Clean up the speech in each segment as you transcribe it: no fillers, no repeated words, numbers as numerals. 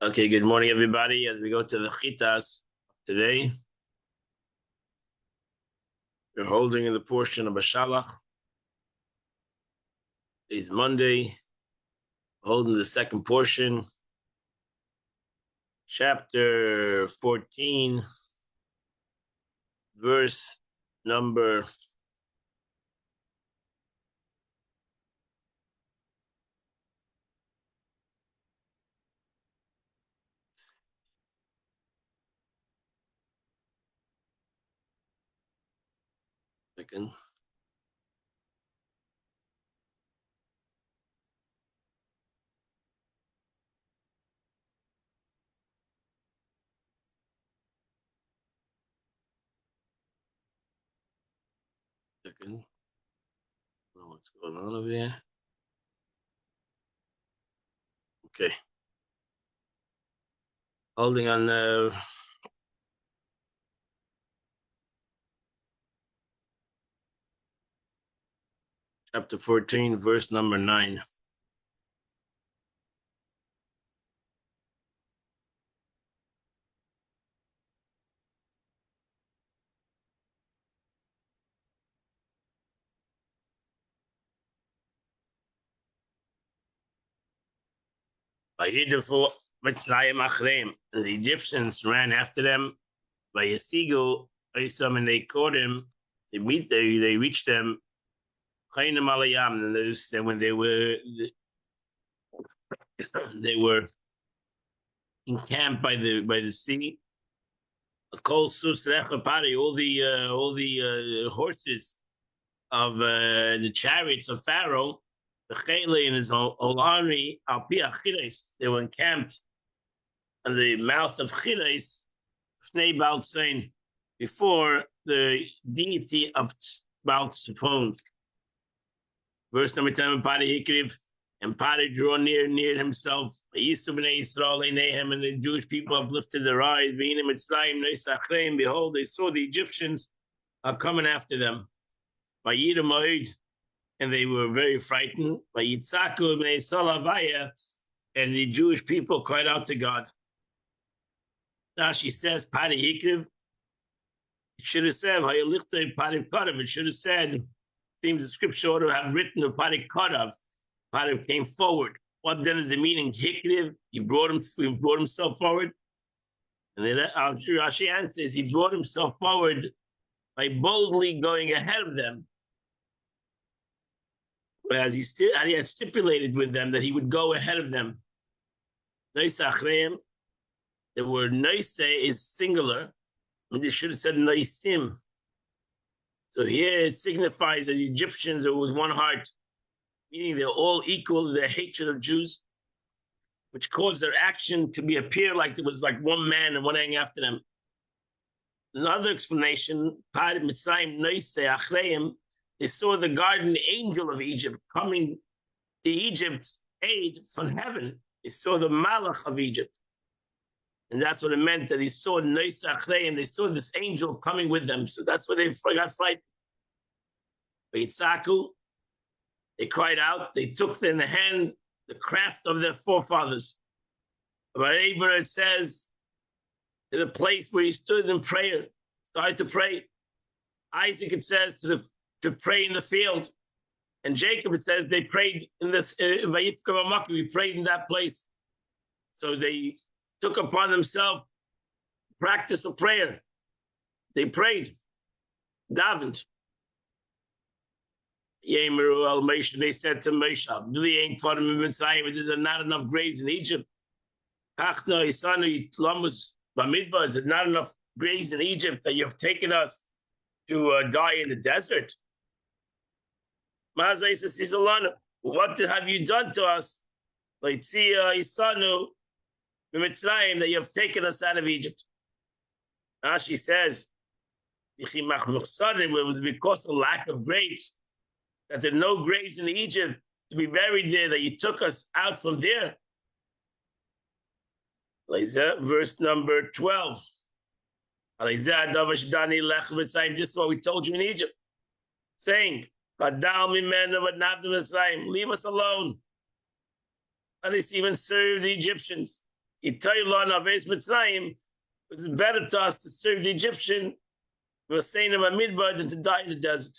Okay, good morning, everybody. As we go to the Chitas today, we're holding in the portion of Bashalach. It's Monday, holding the second portion, chapter 14, verse number 2nd. Second. I don't know what's going on over here. Okay. Holding on chapter 14, verse number 9. The Egyptians ran after them. By Yasigu, and they caught him. They reached them. And then when they were encamped by the sea. All the horses of the chariots of Pharaoh, the Chele and his whole army, they were encamped on the mouth of Chiles, before the deity of Baal Tzifon. Verse number 10, and Pari drew near himself. And the Jewish people uplifted their eyes. Behold, they saw the Egyptians are coming after them. And they were very frightened. And the Jewish people cried out to God. Now she says, Pari Hikriv. It should have said, it should have said, seems the scripture ought to have written of Pari Karav. Pari came forward. What then is the meaning? Hikriv, he brought himself forward. And then Rashi answers, he brought himself forward by boldly going ahead of them. Whereas he had stipulated with them that he would go ahead of them. The word Noise is singular, and they should have said Noisim. So here it signifies that the Egyptians are with one heart, meaning they're all equal to their hatred of Jews, which caused their action to appear like there was like one man and one hang after them. Another explanation, they saw the guardian angel of Egypt coming to Egypt's aid from heaven. They saw the Malach of Egypt. And that's what it meant, that he saw Nois Achreim. They saw this angel coming with them. So that's why they got frightened. They cried out. They took in the hand the craft of their forefathers. About Abraham, it says, to the place where he stood in prayer, started to pray. Isaac, it says, to pray in the field. And Jacob, it says, they prayed in this, we prayed in that place. So they took upon themselves practice of prayer. They prayed, davened. They said to Moshe, there's not enough graves in Egypt. There's not enough graves in Egypt that you've taken us to die in the desert. What have you done to us? That you have taken us out of Egypt. She says, it was because of lack of graves, that there are no graves in Egypt to be buried there, that you took us out from there. Verse number 12. This is what we told you in Egypt, saying, leave us alone. Let us even serve the Egyptians. it's better to us to serve the Egyptian than to die in the desert.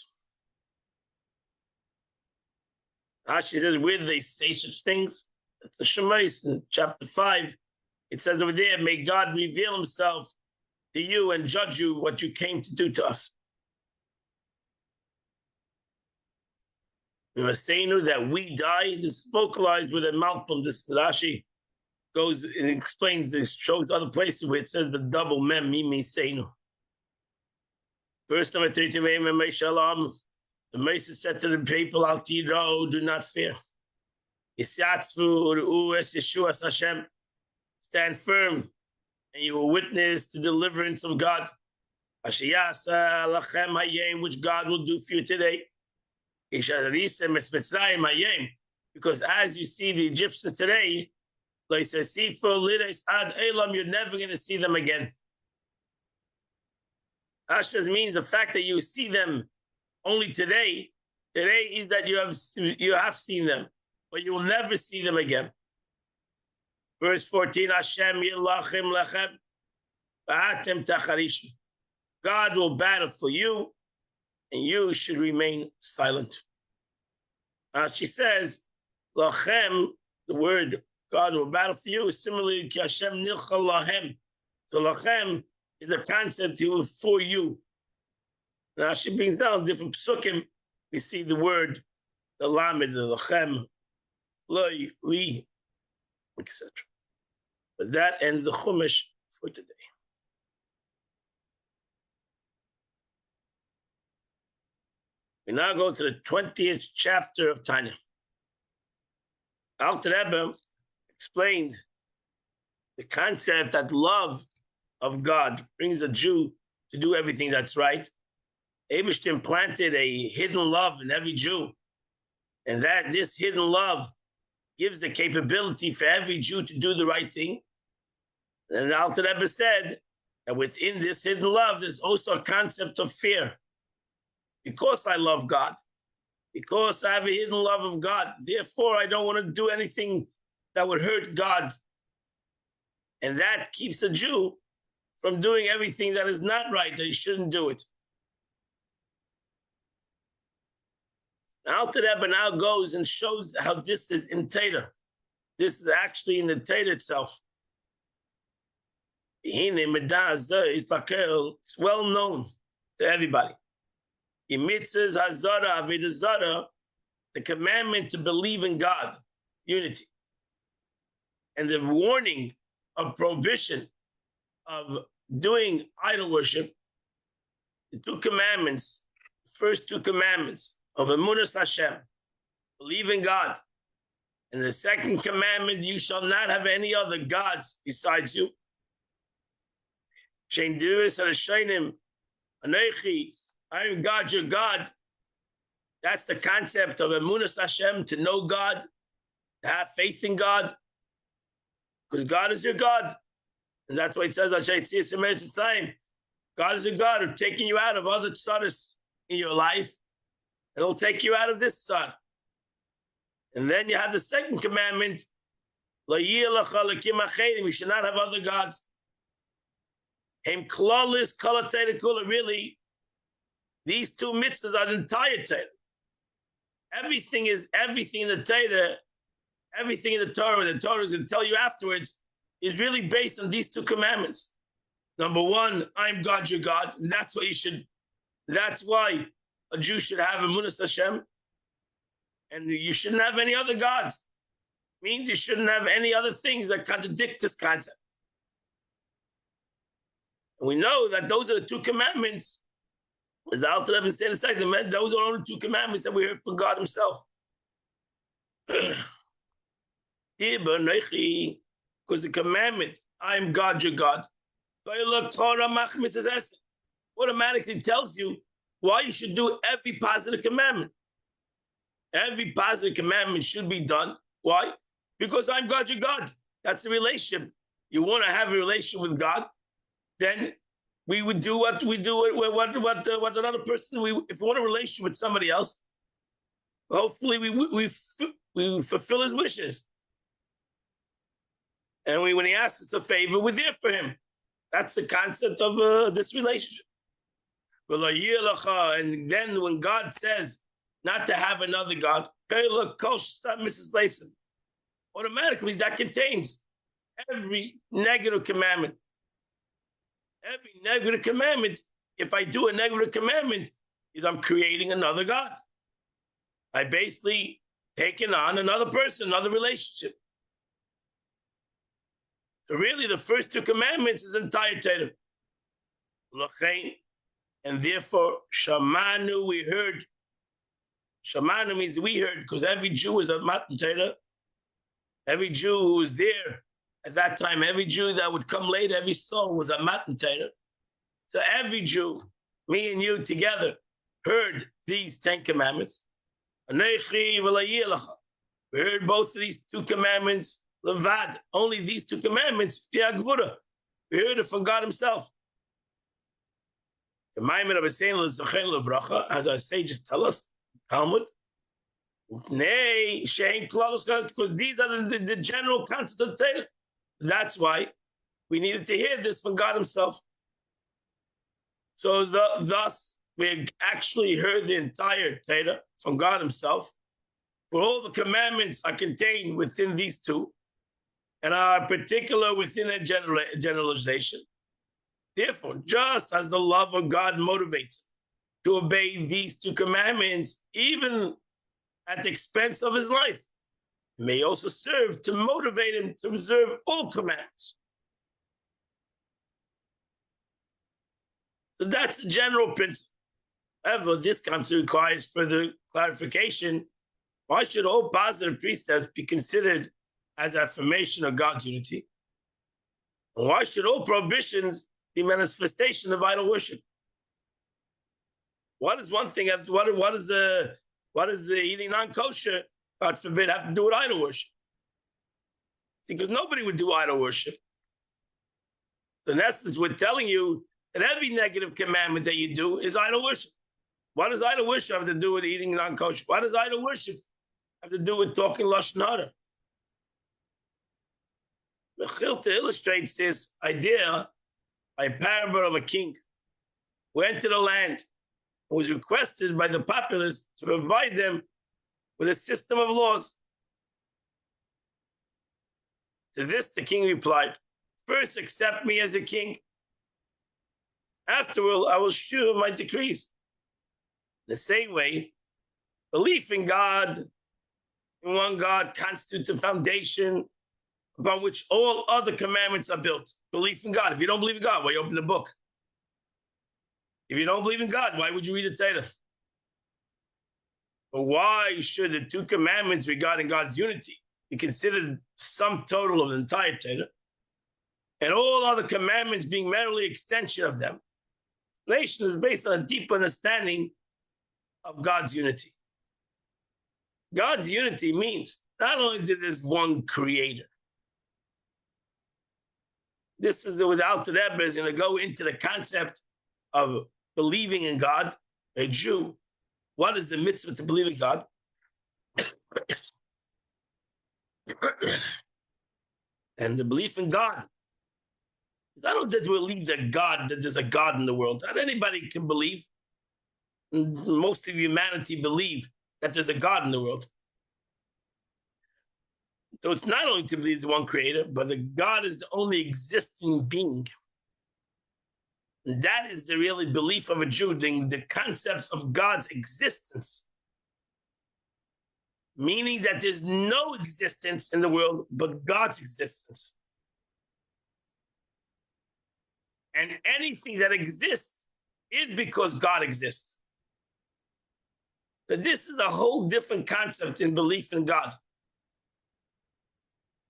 Rashi says, where do they say such things? That's the Shemais in chapter 5. It says over there, may God reveal himself to you and judge you what you came to do to us. We were saying that we die. This is vocalized with a malpum. This Rashi goes and explains this, shows other places where it says the double mem, mimi seinu. Verse number 32, the Moses said to the people, Al tiro, do not fear. Stand firm, and you will witness the deliverance of God, which God will do for you today. Because as you see the Egyptians today, you're never going to see them again. Ashaz means the fact that you see them only today is that you have seen them, but you will never see them again. Verse 14, Hashem yilachem lechem v'atem tacharishu. God will battle for you, and you should remain silent. She says, lachem, the word God will battle for you, similarly to Hashem nilchal lahem. So lachem is a concept for you. Now she brings down different psukim. We see the word, the lamed, the lachem, loy, li, etc. But that ends the Chumash for today. We now go to the 20th chapter of Tanya. Alter Rebbe explained the concept that love of God brings a Jew to do everything that's right. Eibishter planted a hidden love in every Jew, and that this hidden love gives the capability for every Jew to do the right thing. And Alter Rebbe said that within this hidden love, there's also a concept of fear. Because I love God, because I have a hidden love of God, therefore I don't want to do anything that would hurt God. And that keeps a Jew from doing everything that is not right, that he shouldn't do it. Alter Rebbe now goes and shows how this is in Torah. This is actually in the Torah itself. It's well known to everybody. In mitzvahs hazara, avodah zara, the commandment to believe in God, unity, and the warning of prohibition of doing idol worship, the two commandments, the first two commandments of Emunas Hashem, believe in God, and the second commandment, you shall not have any other gods besides you. Shein divrei harashonim, Anochi, I am God, your God. That's the concept of Emunas Hashem, to know God, to have faith in God, because God is your God. And that's why it says, God is your God who's taking you out of other tzaras in your life, and he'll take you out of this tzar. And then you have the second commandment, you should not have other gods. Really, these two mitzvahs are the entire Torah. Everything in the Torah, everything in the Torah is going to tell you afterwards, is really based on these two commandments. Number one, I'm God, your God. And that's why a Jew should have Emunas Hashem. And you shouldn't have any other gods. It means you shouldn't have any other things that contradict this concept. And we know that those are the two commandments. As the Alter Rebbe said in a second, those are only two commandments that we heard from God himself. Because the commandment, I am God, your God, automatically tells you why you should do every positive commandment. Every positive commandment should be done. Why? Because I'm God, your God. That's the relationship. You want to have a relationship with God, then we would do what we do, what another person, if we want a relationship with somebody else, hopefully we fulfill his wishes. And when he asks us a favor, we're there for him. That's the concept of this relationship. And then when God says not to have another God, Mrs. Layson, automatically that contains every negative commandment. Every negative commandment, if I do a negative commandment, is I'm creating another God. I basically taking on another person, another relationship. So really, the first two commandments is the entire Torah. And therefore, Shamanu, we heard. Shamanu means we heard, because every Jew is a Matan Torah. Every Jew who was there at that time, every Jew that would come later, every soul was a Matan Torah. So every Jew, me and you together, heard these 10 commandments. We heard both of these two commandments, Levad, only these two commandments, we heard it from God himself. As our sages tell us, Talmud, because these are the general concept of Torah. That's why we needed to hear this from God himself. So thus, we actually heard the entire Torah from God himself, where all the commandments are contained within these two, and are particular within a generalization. Therefore, just as the love of God motivates to obey these two commandments, even at the expense of his life, it may also serve to motivate him to observe all commands. So that's the general principle. However, this concept requires further clarification. Why should all positive precepts be considered as affirmation of God's unity? And why should all prohibitions be manifestation of idol worship? What is one thing? What is the eating non-kosher, God forbid, have to do with idol worship? Because nobody would do idol worship. So in essence, we're telling you that every negative commandment that you do is idol worship. What does idol worship have to do with eating non-kosher? What does idol worship have to do with talking lashon hara? Mechilta illustrates this idea by a parable of a king who entered a land and was requested by the populace to provide them with a system of laws. To this, the king replied, "First, accept me as a king. Afterward, I will shew my decrees." In the same way, belief in God, in one God, constitutes a foundation upon which all other commandments are built. Belief in God. If you don't believe in God, why you open the book? If you don't believe in God, why would you read the Torah? But why should the two commandments regarding God's unity be considered sum total of the entire Torah, and all other commandments being merely extension of them? Nation is based on a deep understanding of God's unity. God's unity means not only that there's one creator. This is without the Rebbe is going to go into the concept of believing in God, a Jew. What is the mitzvah to believe in God? And the belief in God. I don't believe that there's a God in the world. Not anybody can believe. Most of humanity believe that there's a God in the world. So it's not only to believe the one creator, but that God is the only existing being. And that is the really belief of a Jew, the concepts of God's existence. Meaning that there's no existence in the world but God's existence. And anything that exists is because God exists. But this is a whole different concept in belief in God.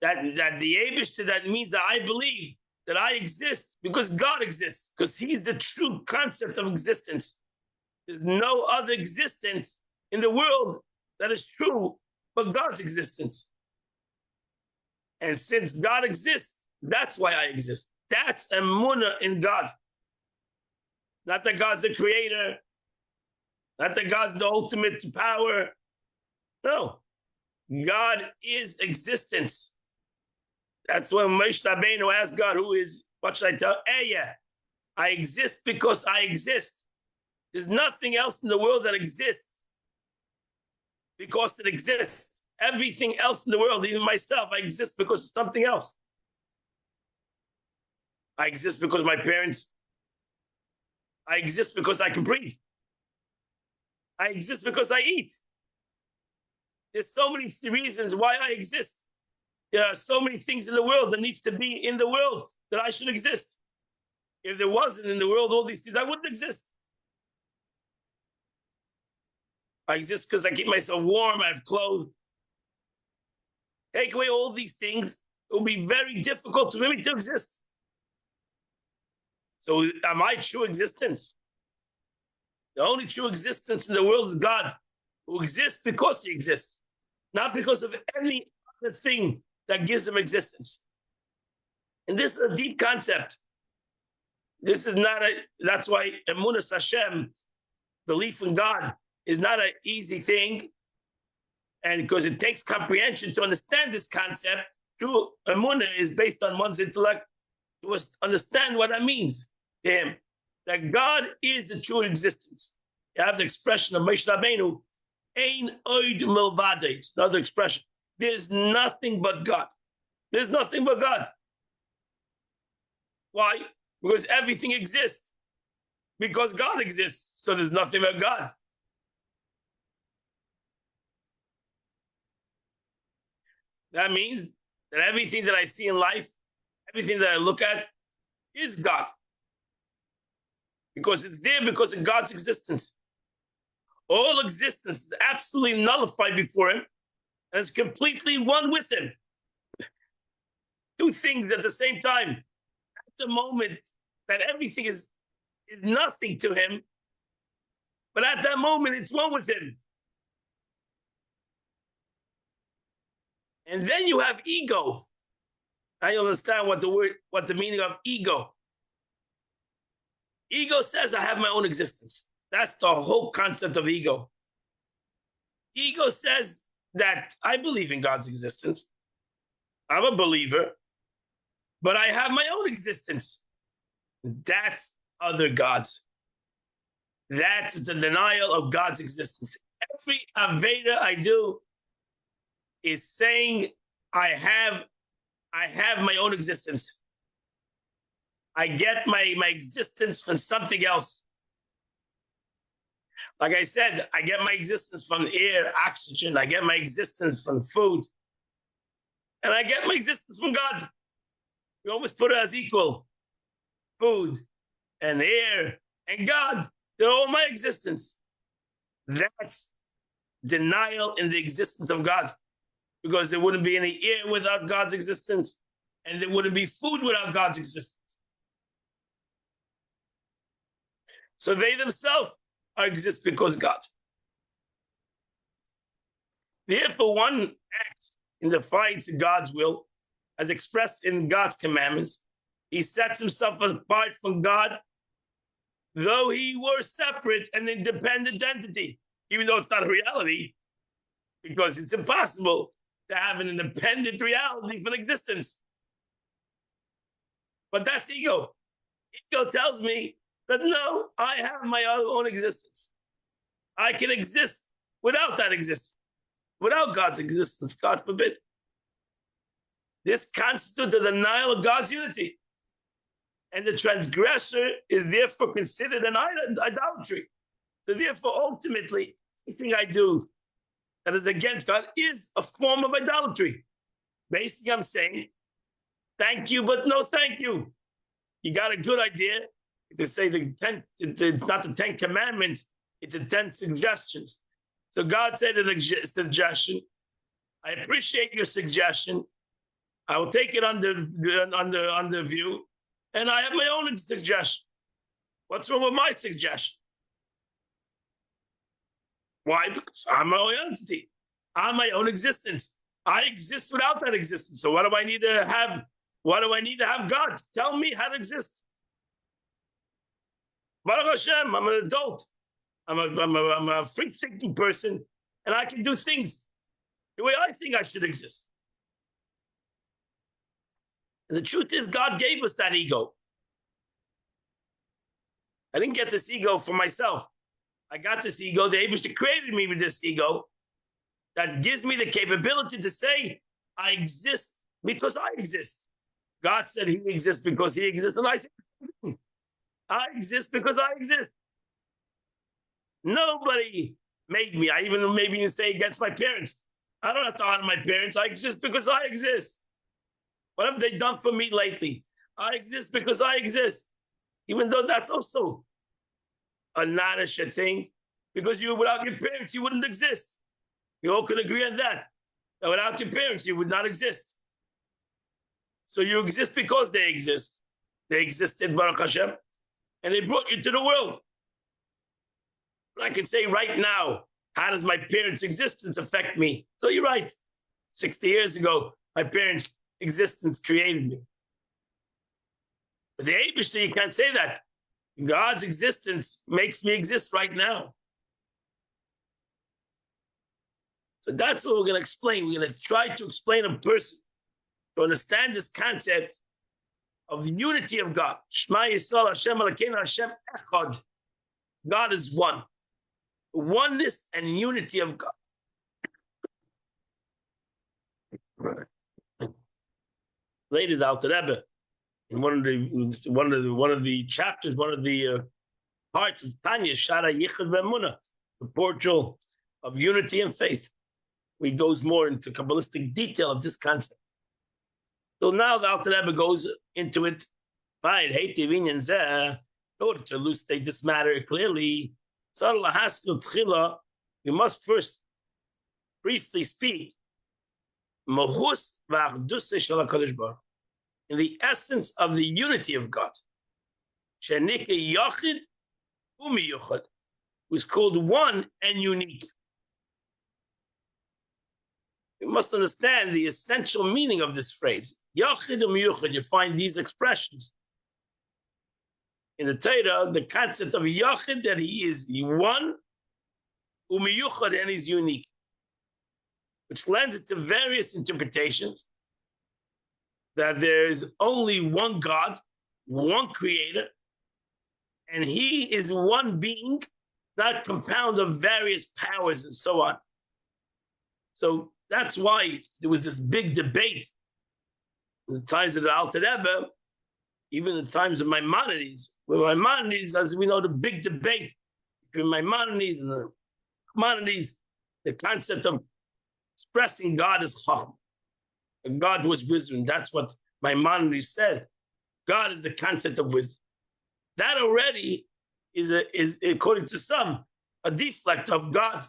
That the Eibishter, that means that I believe that I exist because God exists, because he's the true concept of existence. There's no other existence in the world that is true but God's existence. And since God exists, that's why I exist. That's emunah in God. Not that God's the creator, not that God's the ultimate power. No, God is existence. That's when Moshe Rabbeinu asked God, what should I tell? Yeah, I exist because I exist. There's nothing else in the world that exists because it exists. Everything else in the world, even myself, I exist because of something else. I exist because of my parents. I exist because I can breathe. I exist because I eat. There's so many reasons why I exist. There are so many things in the world that needs to be in the world that I should exist. If there wasn't in the world all these things, I wouldn't exist. I exist because I keep myself warm, I have clothes. Take away all these things, it will be very difficult for me to exist. So am I true existence? The only true existence in the world is God, who exists because he exists, not because of any other thing that gives him existence. And this is a deep concept. This is not that's why Emunas Hashem, belief in God, is not an easy thing. And because it takes comprehension to understand this concept, true Emunah is based on one's intellect to understand what that means to him. That God is the true existence. You have the expression of Moshe Rabbeinu, Ein Oid Milvado. It's another expression. There's nothing but God. There's nothing but God. Why? Because everything exists. Because God exists. So there's nothing but God. That means that everything that I see in life, everything that I look at, is God. Because it's there because of God's existence. All existence is absolutely nullified before him and is completely one with him. Two things at the same time. At the moment that everything is nothing to him, but at that moment it's one with him. And then you have ego. I understand what the meaning of ego. Ego says I have my own existence. That's the whole concept of ego. Ego says that I believe in God's existence. I'm a believer, but I have my own existence. That's other gods. That's the denial of God's existence. Every Aveda I do is saying I have my own existence. I get my existence from something else. Like I said, I get my existence from air, oxygen. I get my existence from food. And I get my existence from God. We always put it as equal. Food and air and God, they're all my existence. That's denial in the existence of God. Because there wouldn't be any air without God's existence. And there wouldn't be food without God's existence. So they themselves exist because God. Therefore, one acts in defiance of God's will, as expressed in God's commandments. He sets himself apart from God, though he were separate and independent entity, even though it's not a reality, because it's impossible to have an independent reality for existence. But that's ego. Ego tells me that no, I have my own existence. I can exist without that existence, without God's existence, God forbid. This constitutes the denial of God's unity. And the transgressor is therefore considered an idolatry. So therefore, ultimately, anything I do that is against God is a form of idolatry. Basically, I'm saying, thank you, but no thank you. You got a good idea to say it's not the 10 commandments, it's the 10 suggestions. So God said in a suggestion, I appreciate your suggestion. I will take it under view, and I have my own suggestion. What's wrong with my suggestion? Why? Because I'm my own entity. I'm my own existence. I exist without that existence. So what do I need to have? What do I need to have God tell me how to exist? Baruch Hashem, I'm an adult. I'm a free-thinking person, and I can do things the way I think I should exist. And the truth is, God gave us that ego. I didn't get this ego for myself. I got this ego. The Eibishter created me with this ego that gives me the capability to say, I exist because I exist. God said he exists because he exists. And I said, I exist because I exist. Nobody made me. I even maybe say against my parents. I don't have to honor my parents. I exist because I exist. What have they done for me lately? I exist because I exist. Even though that's also a not-a thing, because without your parents, you wouldn't exist. You all can agree on that. That without your parents, you would not exist. So you exist because they exist. They existed, Baruch Hashem, and they brought you to the world. But I can say right now, how does my parents' existence affect me? So you're right. 60 years ago, my parents' existence created me. But the Eibishter, you can't say that. God's existence makes me exist right now. So that's what we're going to explain. We're going to try to explain a person to understand this concept of the unity of God. Shema Yisrael Hashem Elokeinu Hashem Echad. God is one. Oneness and unity of God. Later, the Alter Rebbe, in one of the chapters, one of the parts of Tanya, Shara Yichud Ve'emunah, the portal of unity and faith, he goes more into Kabbalistic detail of this concept. So now the Alter Rebbe goes into it. Fine, in order to elucidate this matter clearly, we must first briefly speak in the essence of the unity of God, who's called one and unique. You must understand the essential meaning of this phrase. Yachid u'miyuchad, you find these expressions. In the Torah, the concept of Yachid, that he is one, u'miyuchad, and he's unique, which lends it to various interpretations, that there is only one God, one creator, and he is one being, not compounds of various powers and so on. So that's why there was this big debate in the times of the Alter Rebbe, even in the times of Maimonides. With Maimonides, as we know, the big debate between Maimonides and the Maimonides, the concept of expressing God as Chacham. And God was wisdom. That's what Maimonides said. God is the concept of wisdom. That already is according to some, a deflect of God.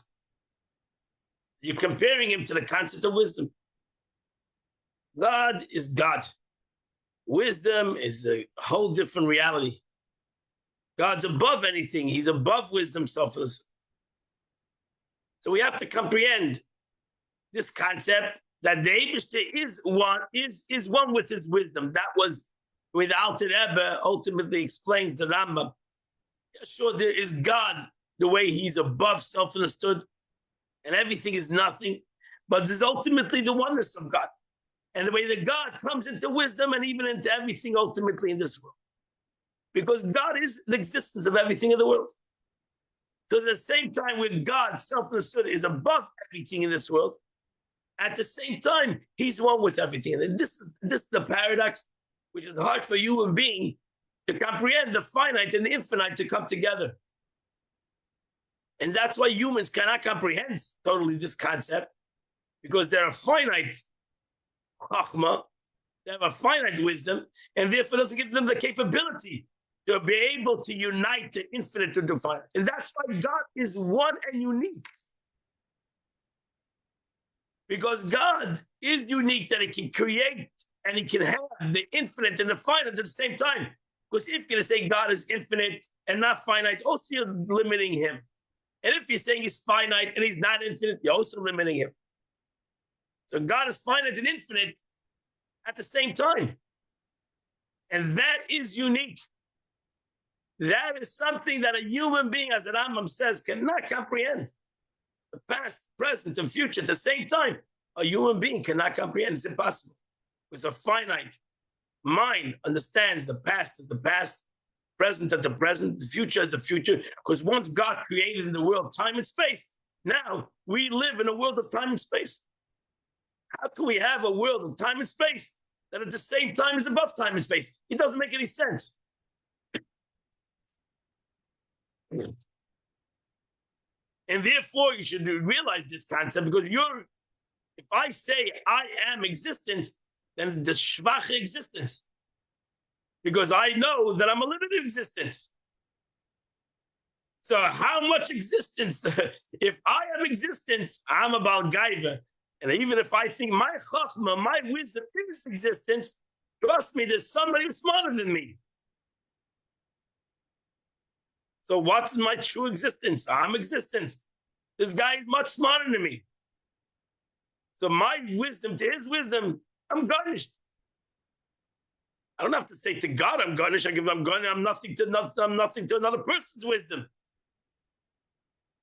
You're comparing him to the concept of wisdom. God is God. Wisdom is a whole different reality. God's above anything. He's above wisdom, selfless. So we have to comprehend this concept that the Eibishter is one with his wisdom. That was with Alter Rebbe ultimately explains the Rambam. Yeah, sure, there is God, the way he's above self-understood, and everything is nothing, but there's ultimately the oneness of God. And the way that God comes into wisdom and even into everything ultimately in this world. Because God is the existence of everything in the world. So at the same time, when God, self-understood, is above everything in this world, at the same time, he's one with everything. And this is the paradox, which is hard for you human being to comprehend, the finite and the infinite to come together. And that's why humans cannot comprehend totally this concept, because they're a finite chachma, they have a finite wisdom, and therefore doesn't give them the capability to be able to unite the infinite to the finite. And that's why God is one and unique. Because God is unique, that he can create and he can have the infinite and the finite at the same time. Because if you're going to say God is infinite and not finite, also you're limiting him. And if you're saying he's finite and he's not infinite, you're also limiting him. So God is finite and infinite at the same time. And that is unique. That is something that a human being, as the Rambam says, cannot comprehend. The past, present, and future at the same time, a human being cannot comprehend. It's impossible. It's a finite mind understands the past as the past, present as the present, the future as the future, because once God created in the world time and space, now we live in a world of time and space. How can we have a world of time and space that at the same time is above time and space? It doesn't make any sense. And therefore, you should realize this concept, because if I say I am existence, then it's the schwache existence. Because I know that I'm a limited existence. So how much existence? If I have existence, I'm a Baal Gaiva. And even if I think my chachma, my wisdom is existence, trust me, there's somebody smarter than me. So what's my true existence? I'm existence. This guy is much smarter than me. So my wisdom to his wisdom, I'm garnished. I don't have to say to God I'm garnished. I'm nothing to another person's wisdom.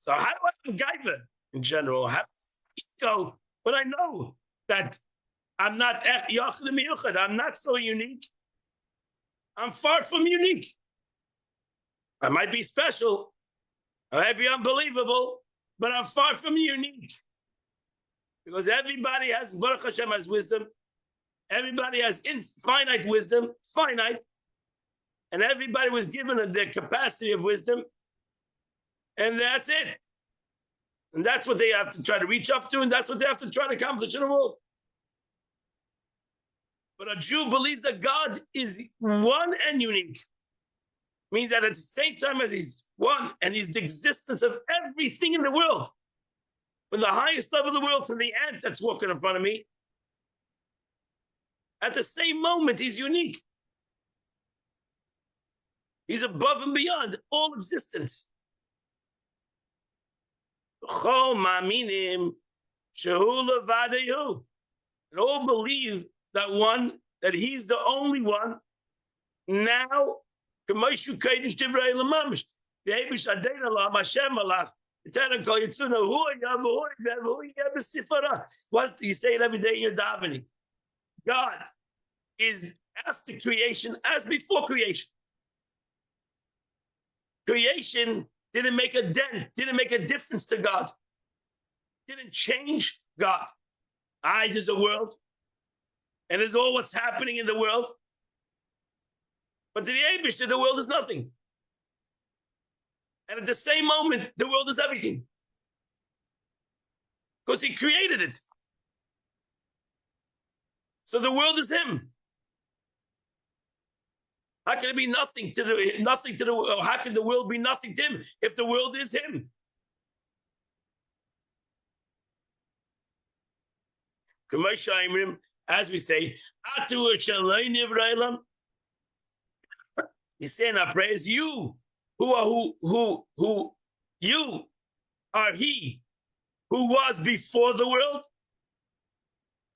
So how do I have gaiva in general? How does it go when I know that I'm not I'm not so unique. I'm far from unique. I might be special. I might be unbelievable, but I'm far from unique. Because everybody has, Baruch Hashem, has wisdom. Everybody has infinite wisdom, finite. And everybody was given the capacity of wisdom. And that's it. And that's what they have to try to reach up to, and that's what they have to try to accomplish in the world. But a Jew believes that God is one and unique. Means that at the same time as he's one and he's the existence of everything in the world, from the highest level of the world to the ant that's walking in front of me, at the same moment he's unique. He's above and beyond all existence. And all believe that he's the only one. Now, the what you say it every day in your davening. God is after creation as before creation. Creation didn't make a dent, didn't make a difference to God, didn't change God. There's a world, and there's all what's happening in the world. But to the Eibishter, the world is nothing. And at the same moment, the world is everything. Because he created it. So the world is him. How can it be nothing to the how can the world be nothing to him if the world is him? As we say, we say in our prayers, you you are he who was before the world,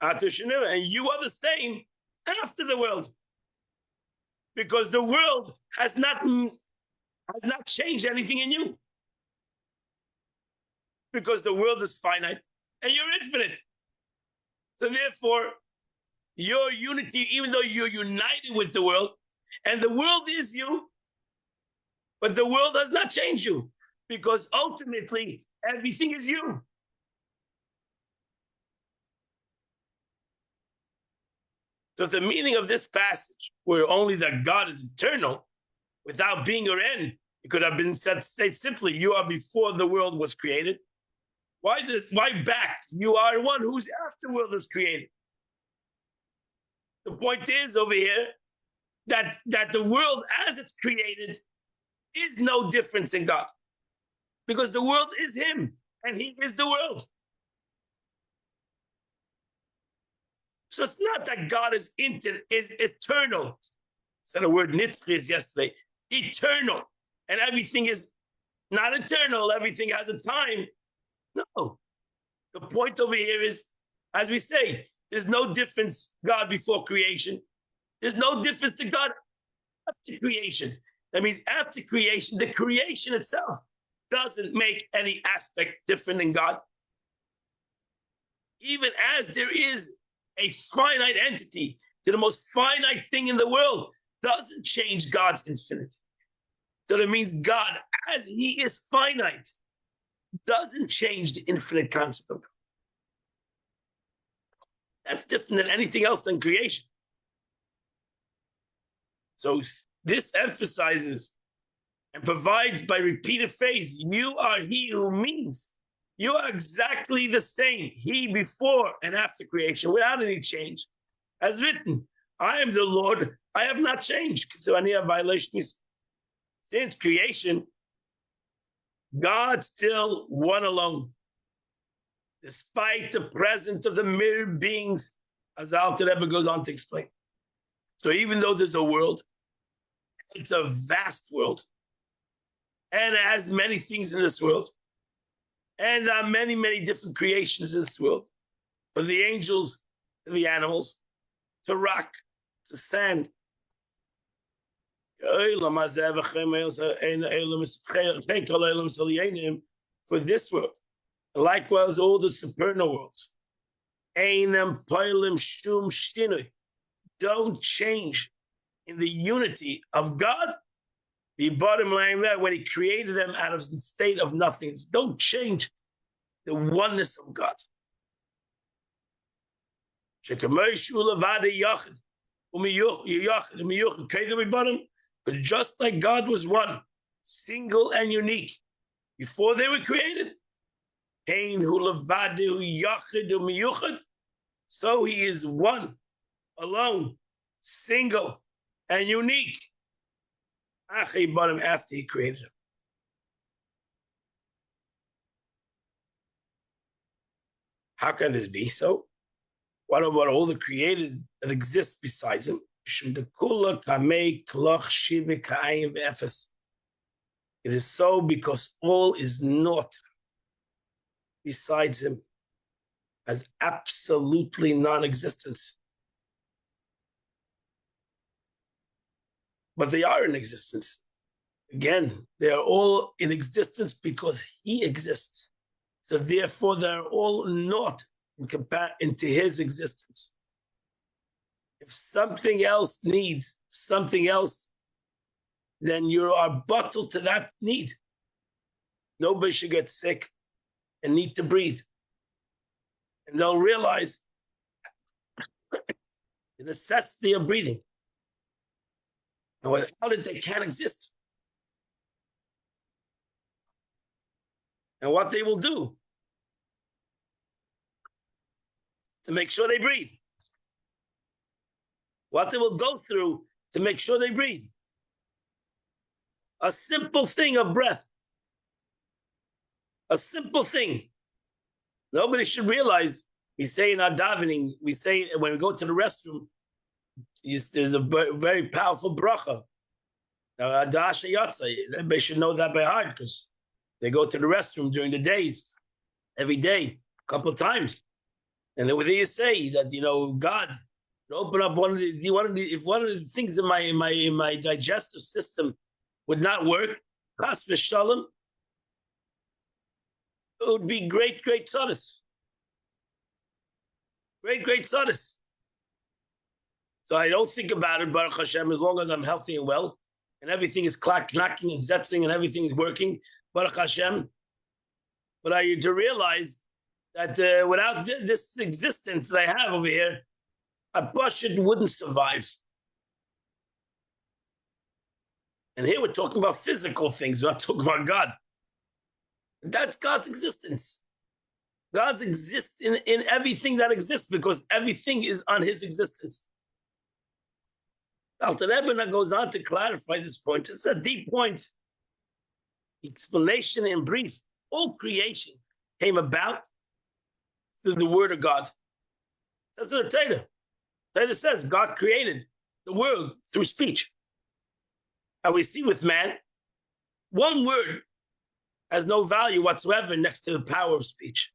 and you are the same after the world. Because the world has not changed anything in you. Because the world is finite and you're infinite. So therefore, your unity, even though you're united with the world, and the world is you, but the world does not change you, because ultimately everything is you. So the meaning of this passage, where only that God is eternal, without being or end, it could have been said simply, you are before the world was created. Why back? You are one who's after the world was created. The point is over here that the world as it's created is no difference in God. Because the world is him, and he is the world. So it's not that God is eternal. I said the word nitzchis yesterday. Eternal. And everything is not eternal. Everything has a time. No. The point over here is, as we say, there's no difference God before creation. There's no difference to God after creation. That means after creation, the creation itself doesn't make any aspect different in God. Even as there is a finite entity, to the most finite thing in the world doesn't change God's infinity. So that means God, as he is finite, doesn't change the infinite concept of God. That's different than anything else than creation. So this emphasizes and provides by repeated phrase, you are he who means you are exactly the same, he before and after creation, without any change. As written, I am the Lord, I have not changed. So any violation is since creation, God still one alone. Despite the presence of the myriad beings, as Alter Rebbe goes on to explain. So even though there's a world, it's a vast world. And it has many things in this world. And there are many, many different creations in this world. From the angels to the animals, to rock, to sand. For this world. Likewise, all the supernal worlds. Don't change in the unity of God. The bottom line there, when he created them out of the state of nothing, don't change the oneness of God. But just like God was one, single and unique, before they were created, so he is one, alone, single, and unique. After he created him. How can this be so? What about all the creators that exist besides him? It is so because all is naught besides him, as absolutely non-existence. But they are in existence. Again, they are all in existence because he exists. So therefore, they're all not into his existence. If something else needs something else, then you are bottled to that need. Nobody should get sick and need to breathe. And they'll realize the necessity of breathing. And without it, they can't exist. And what they will do to make sure they breathe. What they will go through to make sure they breathe. A simple thing of breath. A simple thing. Nobody should realize, we say in our davening, we say when we go to the restroom, there's a very powerful bracha. Everybody should know that by heart because they go to the restroom during the days, every day, a couple of times. And then whether you say that, God, open up if one of the things in my digestive system would not work, chas v'shalom, it would be great solace. Great solace. So I don't think about it, Baruch Hashem, as long as I'm healthy and well, and everything is knocking and zetzing, and everything is working, Baruch Hashem. But I need to realize that without this existence that I have over here, a Pashut wouldn't survive. And here we're talking about physical things, we're not talking about God. That's God's existence. God exists in everything that exists because everything is on his existence. Alter Rebbe goes on to clarify this point. It's a deep point. Explanation in brief. All creation came about through the word of God. That's what the Torah. Torah says God created the world through speech. And we see with man, one word has no value whatsoever next to the power of speech,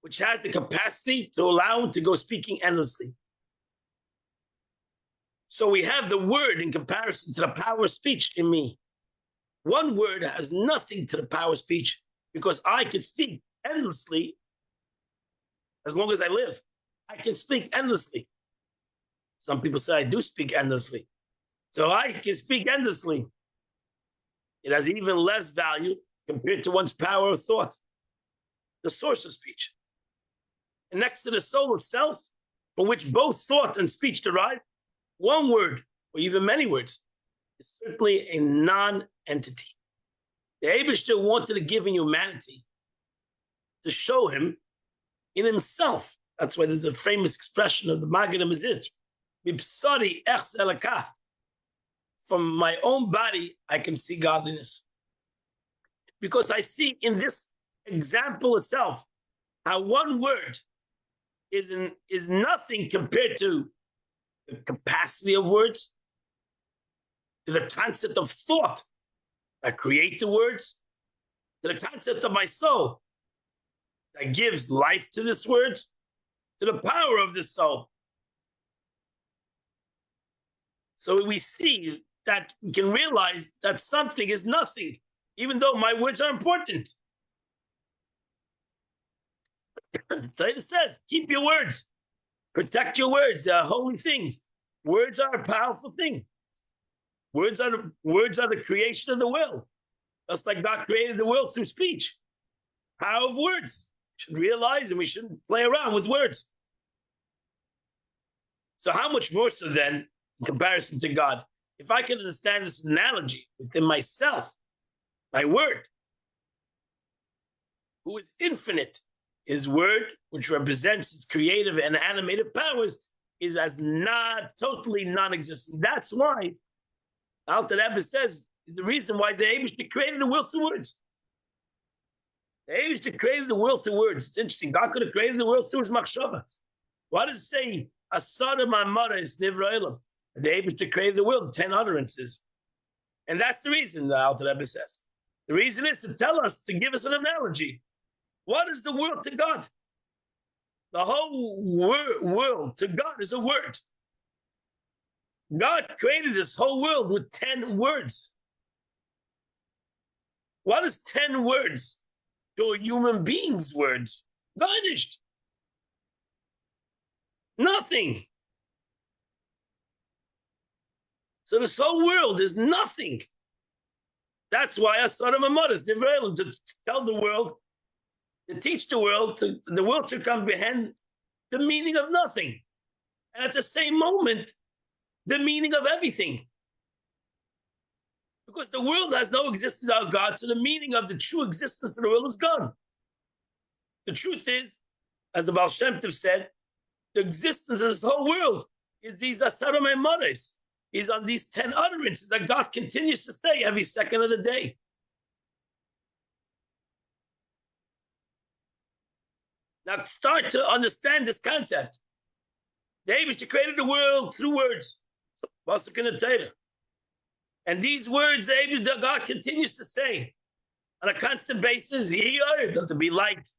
which has the capacity to allow him to go speaking endlessly. So we have the word in comparison to the power of speech in me. One word has nothing to the power of speech because I could speak endlessly as long as I live. I can speak endlessly. Some people say I do speak endlessly. So I can speak endlessly. It has even less value compared to one's power of thought, the source of speech. And next to the soul itself, from which both thought and speech derive, one word, or even many words, is certainly a non-entity. The Eibishter wanted to give in humanity to show him in himself. That's why there's a famous expression of the Maggid HaMezritch, Mipsari echz elakah. From my own body, I can see godliness. Because I see in this example itself how one word is nothing compared to the capacity of words, to the concept of thought that create the words, to the concept of my soul that gives life to these words, to the power of the soul. So we see that we can realize that something is nothing, even though my words are important. The Torah says, keep your words, protect your words, they are holy things. Words are a powerful thing. Words are the creation of the world. Just like God created the world through speech. Power of words. We should realize, and we shouldn't play around with words. So how much more so then, in comparison to God? If I can understand this analogy within myself, my word, who is infinite, his word, which represents his creative and animative powers, is as not totally non-existent. That's why Alter Rebbe says is the reason why the Eibishter created the world through words. The Eibishter created the world through words. It's interesting. God could have created the world through his machshava. Why does it say Asara Ma'amara is Nivra Elam? The Eibishter created the world, 10 utterances. And that's the reason, the Alter Rebbe says. The reason is to tell us, to give us an analogy. What is the world to God? The whole world to God is a word. God created this whole world with 10 words. What is 10 words to a human being's words? Garnished. Nothing. So this whole world is nothing. That's why Asara Ma'amara is Nivra Elam, to tell the world, to teach the world to comprehend the meaning of nothing. And at the same moment, the meaning of everything. Because the world has no existence without God, so the meaning of the true existence of the world is gone. The truth is, as the Baal Shem Tov said, the existence of this whole world is these Asara Ma'amaros, is on these 10 utterances that God continues to say every second of the day. Now start to understand this concept. The Eibishter created the world through words. And these words, the Eibishter God continues to say on a constant basis, let there be light,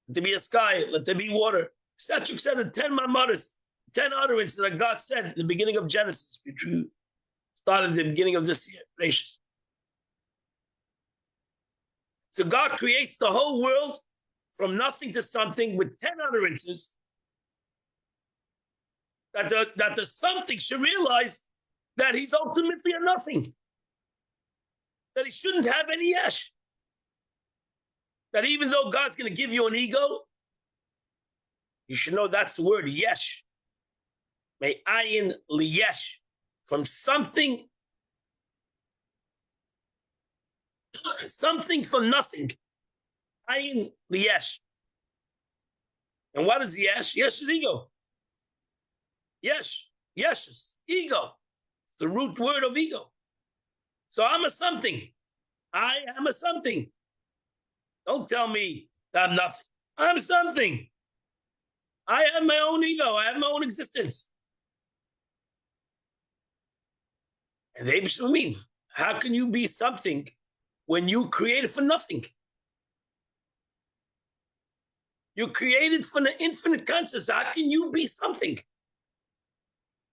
let there be a sky, let there be water, etc., etc. 10 mamaras, 10 utterances that God said in the beginning of Genesis, which we started at the beginning of this year. So God creates the whole world from nothing to something with 10 utterances, that the something should realize that he's ultimately a nothing, that he shouldn't have any yesh, that even though God's going to give you an ego, you should know that's the word yesh. May ayin liyesh, from something from nothing. Ayin liyesh. And what is yesh? Yesh is ego. Yesh is ego. The root word of ego. So I'm a something. I am a something. Don't tell me that I'm nothing. I'm something. I have my own ego. I have my own existence. And they mean, how can you be something when you created for nothing? You created for the infinite concepts. How can you be something?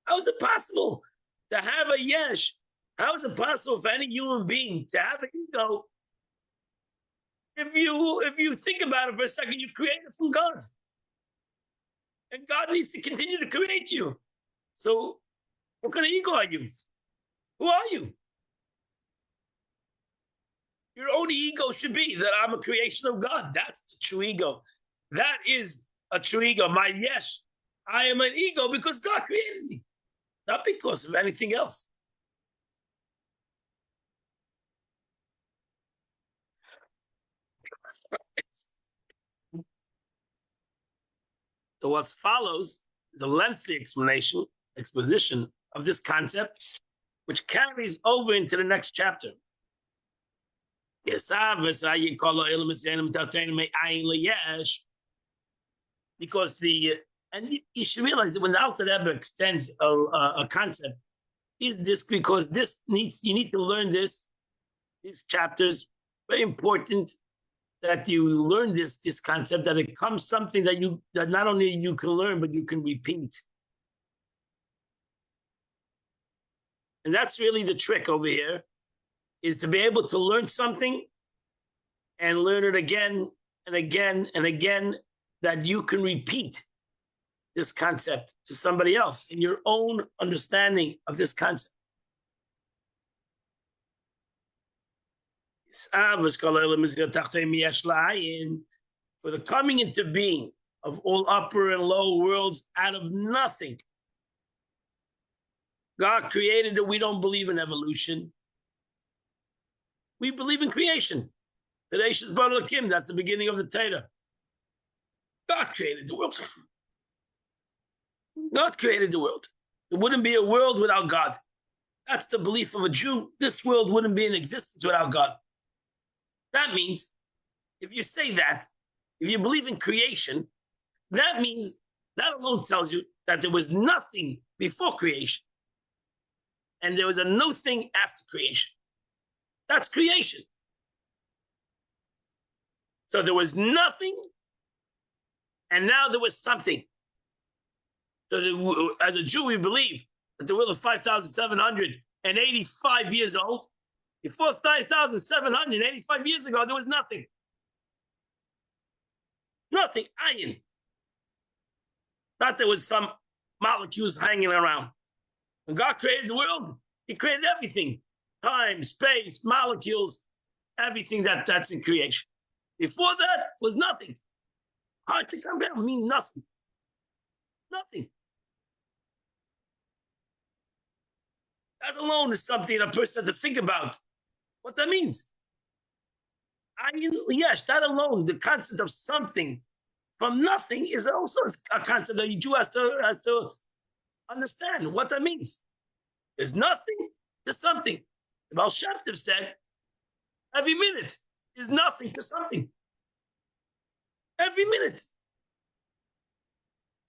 How is it possible to have a yesh? How is it possible for any human being to have an ego? If you think about it for a second, you created from God. And God needs to continue to create you. So what kind of ego are you? Who are you? Your own ego should be that I'm a creation of God. That's the true ego. That is a true ego. My yes, I am an ego because God created me, not because of anything else. So what follows the lengthy exposition of this concept, which carries over into the next chapter. Because and you should realize that when the Alter Rebbe extends a concept, is this because you need to learn these chapters, very important that you learn this concept, that it comes something that not only you can learn, but you can repeat. And that's really the trick over here, is to be able to learn something and learn it again and again and again, that you can repeat this concept to somebody else in your own understanding of this concept. For the coming into being of all upper and lower worlds out of nothing. God created it. We don't believe in evolution. We believe in creation. That's the beginning of the Torah. God created the world. God created the world. There wouldn't be a world without God. That's the belief of a Jew. This world wouldn't be in existence without God. That means, if you say that, if you believe in creation, that means, that alone tells you that there was nothing before creation. And there was a no thing after creation. That's creation. So there was nothing, and now there was something. So as a Jew, we believe that the world is 5,785 years old. Before 5,785 years ago, there was nothing. Nothing, ayin. Not there was some molecules hanging around. When God created the world, he created everything. Time, space, molecules, everything that's in creation. Before that was nothing. Hard to come down, mean nothing. Nothing. That alone is something a person has to think about. What that means. Yes, that alone, the concept of something from nothing is also a concept that a Jew has to understand what that means. There's nothing to something. The Baal Shem Tov said, every minute is nothing to something. Every minute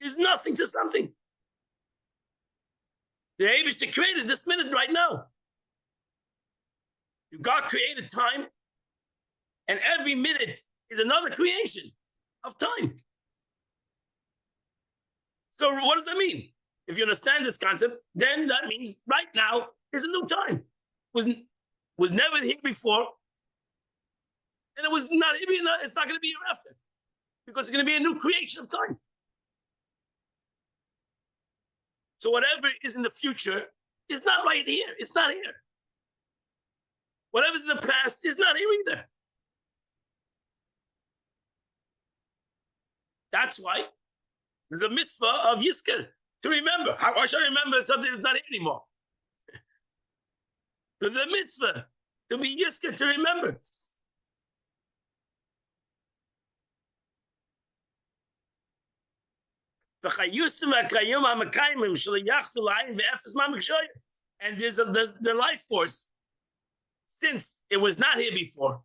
is nothing to something. The Eibishter created this minute right now. God created time, and every minute is another creation of time. So what does that mean? If you understand this concept, then that means right now is a new time. Was never here before, and it's not going to be here after, because it's going to be a new creation of time. So whatever is in the future is not right here. It's not here. Whatever's in the past is not here either. That's why there's a mitzvah of Yizkor to remember. Why should I remember something that's not here anymore? There's a mitzvah to be Yizkor, to remember. And there's the life force, since it was not here before,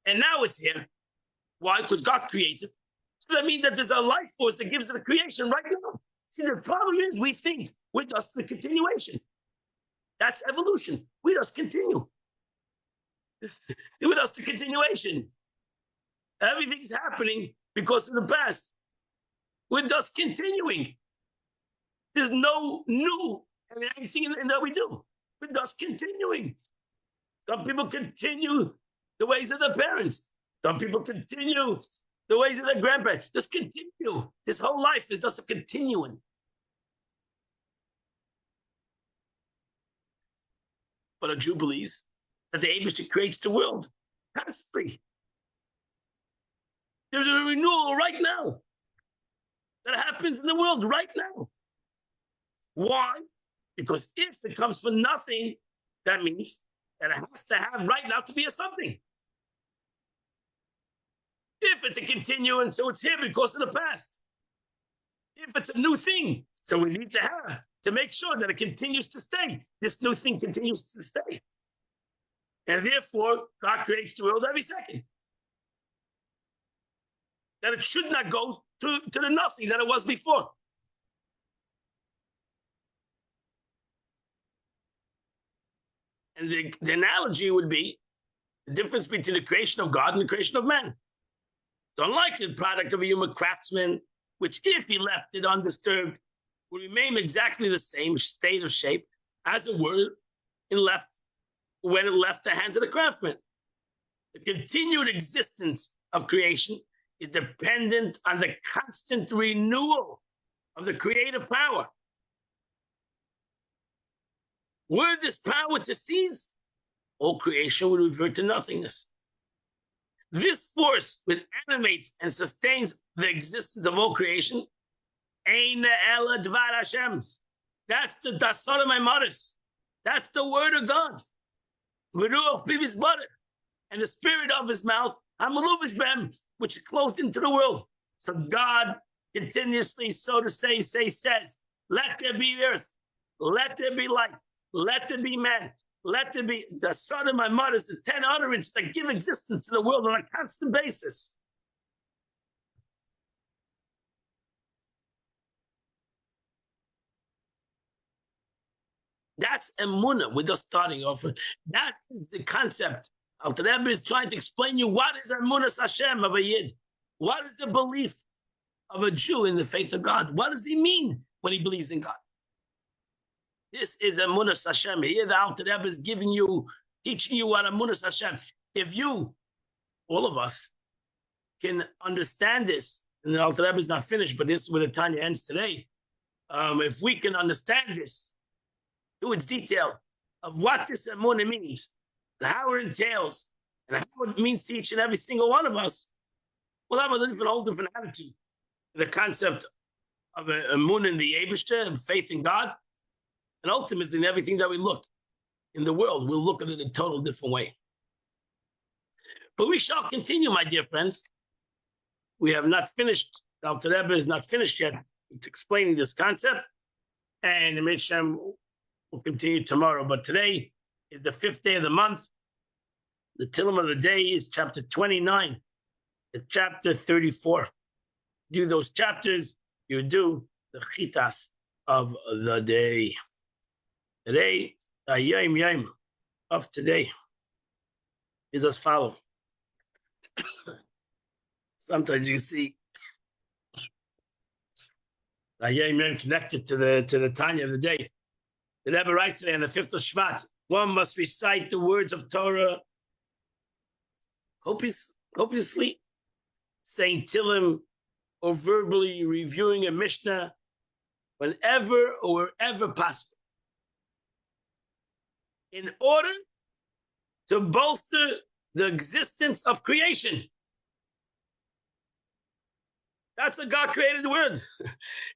and now it's here. Why? Because God creates it. So that means that there's a life force that gives it a creation right now. See, the problem is we think we're just the continuation. That's evolution. We just continue. We're just the continuation. Everything's happening because of the past. We're just continuing. There's no new in anything that we do. We're just continuing. Some people continue the ways of their parents. Some people continue the ways of their grandparents. Just continue. This whole life is just a continuing. But a Jew believes that the Eibishter creates the world constantly. There's a renewal right now that happens in the world right now. Why? Because if it comes from nothing, that means that it has to have right now to be a something. If it's a continuance, so it's here because of the past. If it's a new thing, so we need to have to make sure that it continues to stay. This new thing continues to stay. And therefore, God creates the world every second. That it should not go to the nothing that it was before. And the analogy would be the difference between the creation of God and the creation of man. So unlike the product of a human craftsman, which if he left it undisturbed, would remain exactly the same state of shape as it were when it left the hands of the craftsman. The continued existence of creation is dependent on the constant renewal of the creative power. Were this power to cease, all creation would revert to nothingness. This force which animates and sustains the existence of all creation, Ein Ela Dvar Hashem. That's the Dasar Maimaris. That's the word of God. V'ruach Pivis Butter. And the spirit of his mouth, Hamaluvish Bem, which is clothed into the world. So God continuously, so to say, says, let there be earth, let there be light, let there be man, let there be the son of my mother's, the 10 utterances that give existence to the world on a constant basis. That's emunah. We're just starting off. That is the concept. Alter Rebbe is trying to explain you what is emunah Hashem of a Yid. What is the belief of a Jew in the faith of God? What does he mean when he believes in God? This is emunah Hashem. Here the Alter Rebbe is giving you, teaching you what emunah Hashem. If you, all of us, can understand this, and the Alter Rebbe is not finished, but this is where the Tanya ends today. If we can understand this to its detail of what this emunah means, and how it entails, and how it means to each and every single one of us, we'll have a whole different attitude. The concept of a emunah in the Eibishter and faith in God, and ultimately in everything that we look in the world, we'll look at it in a total different way. But we shall continue, my dear friends. We have not finished. Alter Rebbe is not finished yet. It's explaining this concept, and the Mitzvah will continue tomorrow. But today is the 5th day of the month. The Tillim of the day is chapter 29 to chapter 34. Do those chapters, you do the chitas of the day. Today, the yom of today is as follows. Sometimes you see the yom connected to the Tanya of the day. The Rebbe writes today on the 5th of Shvat, one must recite the words of Torah copiously, saying Tillim or verbally reviewing a Mishnah whenever or wherever possible, in order to bolster the existence of creation. That's how God created the world.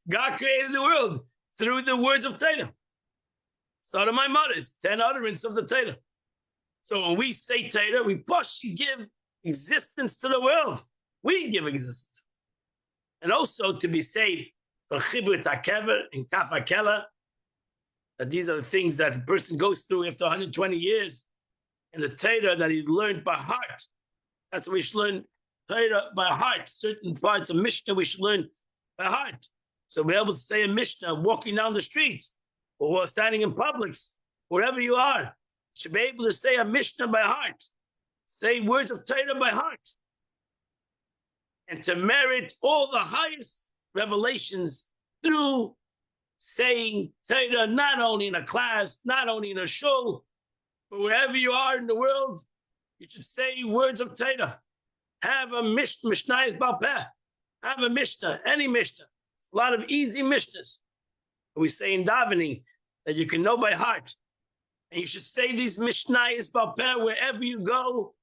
God created the world through the words of Torah. So to my mother's 10 utterances of the Torah. So when we say Torah, we give existence to the world. We give existence. And also to be saved from Chibur Takever and Kaf HaKela, that these are the things that a person goes through after 120 years. And the Torah that he's learned by heart. That's what we should learn Torah by heart. Certain parts of Mishnah we should learn by heart. So we're able to say a Mishnah walking down the streets or standing in Publix, wherever you are. You should be able to say a Mishnah by heart. Say words of Torah by heart. And to merit all the highest revelations through saying Torah, not only in a class, not only in a shul, but wherever you are in the world, you should say words of Torah. Have a Mishnah is Balpeh. Have a Mishnah, any Mishnah. A lot of easy Mishnahs. We say in davening that you can know by heart. And you should say these Mishnayos Balpeh wherever you go,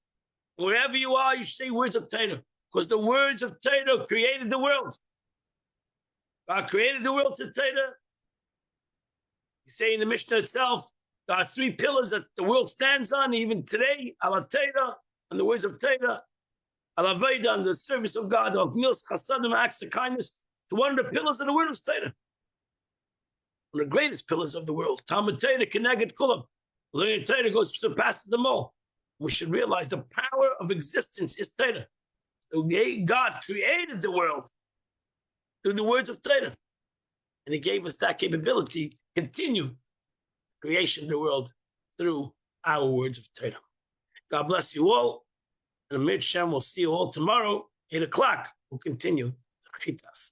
wherever you are, you should say words of Torah. Because the words of Torah created the world. God created the world to Torah. You say in the Mishnah itself, there are 3 pillars that the world stands on, even today, Ala Torah, and the words of Torah, Ala Veda, and the service of God, of Mils, Chasadim, acts of kindness. It's one of the pillars of the word of Torah. One of the greatest pillars of the world. Talmud Torah, Keneged Kulam. Learning Torah surpasses them all. We should realize the power of existence is Torah. God created the world through the words of Torah. And he gave us that capability to continue creation of the world through our words of Torah. God bless you all. And Amir Shem will see you all tomorrow, 8 o'clock. We'll continue the Chitas.